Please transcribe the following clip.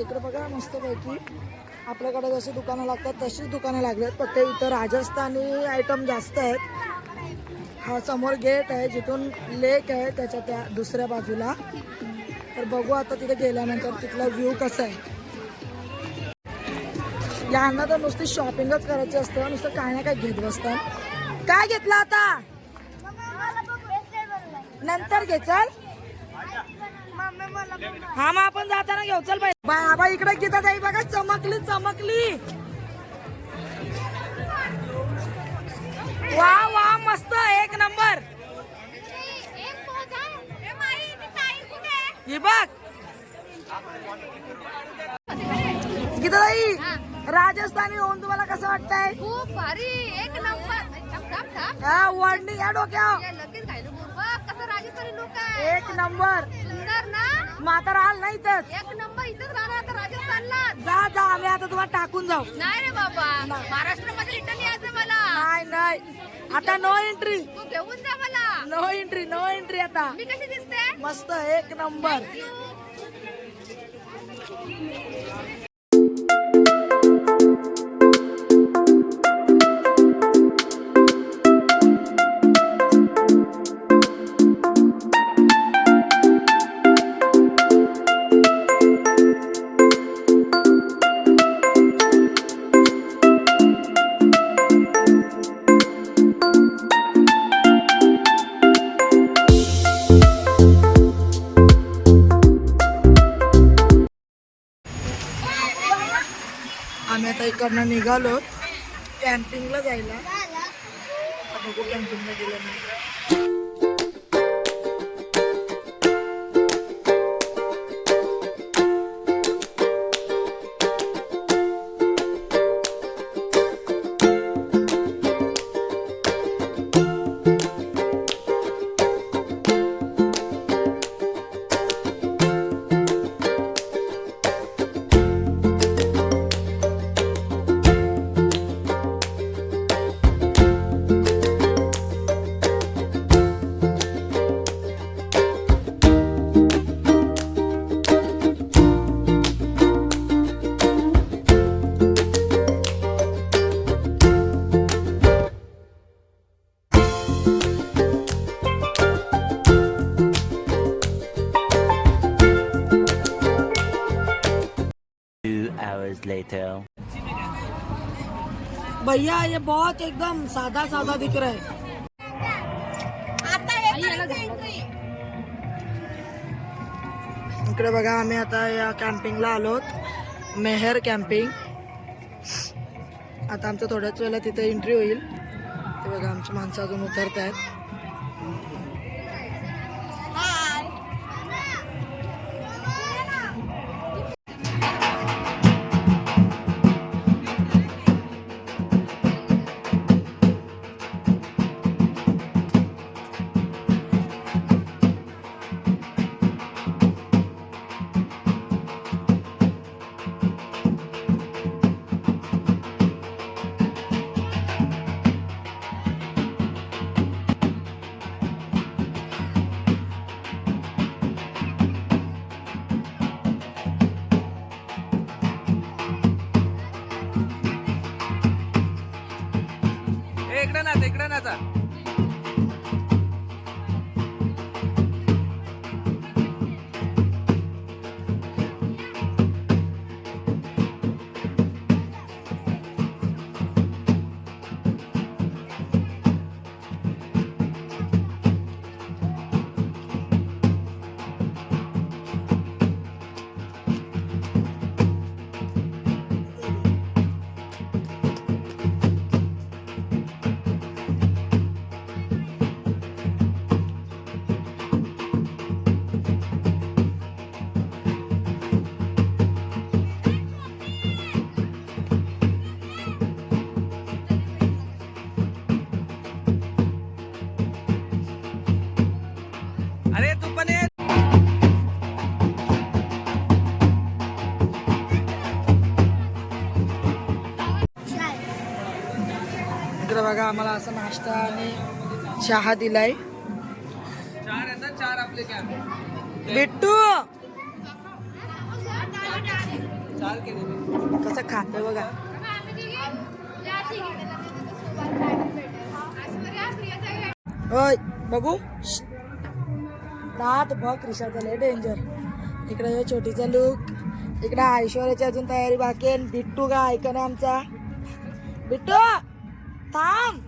इकडे बघा मस्तपैकी आपल्याकडे जशी दुकानं लागतात तशीच दुकानं लागल्यात, फक्त इथं राजस्थानी आयटम जास्त आहेत। हा समोर गेट आहे जिथून लेक आहे त्याच्या त्या दुसऱ्या बाजूला। तर बघू आता तिथे गेल्यानंतर तिथला व्ह्यू कसा आहे। यांना तर नुसती शॉपिंगच करायची असतं, नुसतं काय ना काय घेत बसतात। काय घेतलं आता? नंतर घे चल। हा मग आपण जाताना घेऊ चल बाई। बाबा इकडे गीता ताई बघा चमकली चमकली। वा वा मस्त एक नंबर। हे बघ गीता ताई राजस्थानी होऊन तुम्हाला कसं वाटतंय? खूप भारी एक नंबर। वडणी या डोक्यावर कसं राजस्थानी लोक आहे एक नंबर सुंदर ना। म्हातारा राहाल नाही तर एक नंबर इथंच राहणार आता राजस्थानला। जा जा आम्ही आता तुम्हाला टाकून जाऊ। नाही रे बाबा महाराष्ट्रामध्ये रिटर्न यायचं मला। नाही नाही आता नो एंट्री। तू घेऊन जा मला। नो एंट्री आता। मी कशी दिसते? मस्त एक नंबर। आम्ही आता इकडनं निघालो कॅम्पिंगला जायला। बघू कॅम्पिंगला गेल्यानंतर। Later. भैया ये बहुत एकदम साधा साधा दिख रहा है। इकडे बघा आम्ही आता या कॅम्पिंगला आलोत मेहर कॅम्पिंग। आता आमचं थोड्याच वेळेला तिथे एंट्री होईल। ते बघा आमची माणसं अजून उतरत आहेत। इकडे ना आता। अरे तू पण ये। इकडे बघा आम्हाला असं नाश्ता आणि चहा दिलाय। 4 येतात 4 आपले कॅम्प। बिट्टू चार केले मी. कसं खाते बघा. ओय बघू दात बघ रिशाचा लय डेंजर. इकडे हे छोटीचा लुक, इकडे ऐश्वर्याची अजून तयारी बाकी आहे. बिट्टू का ऐकणे आमचा. बिट्टू थांब.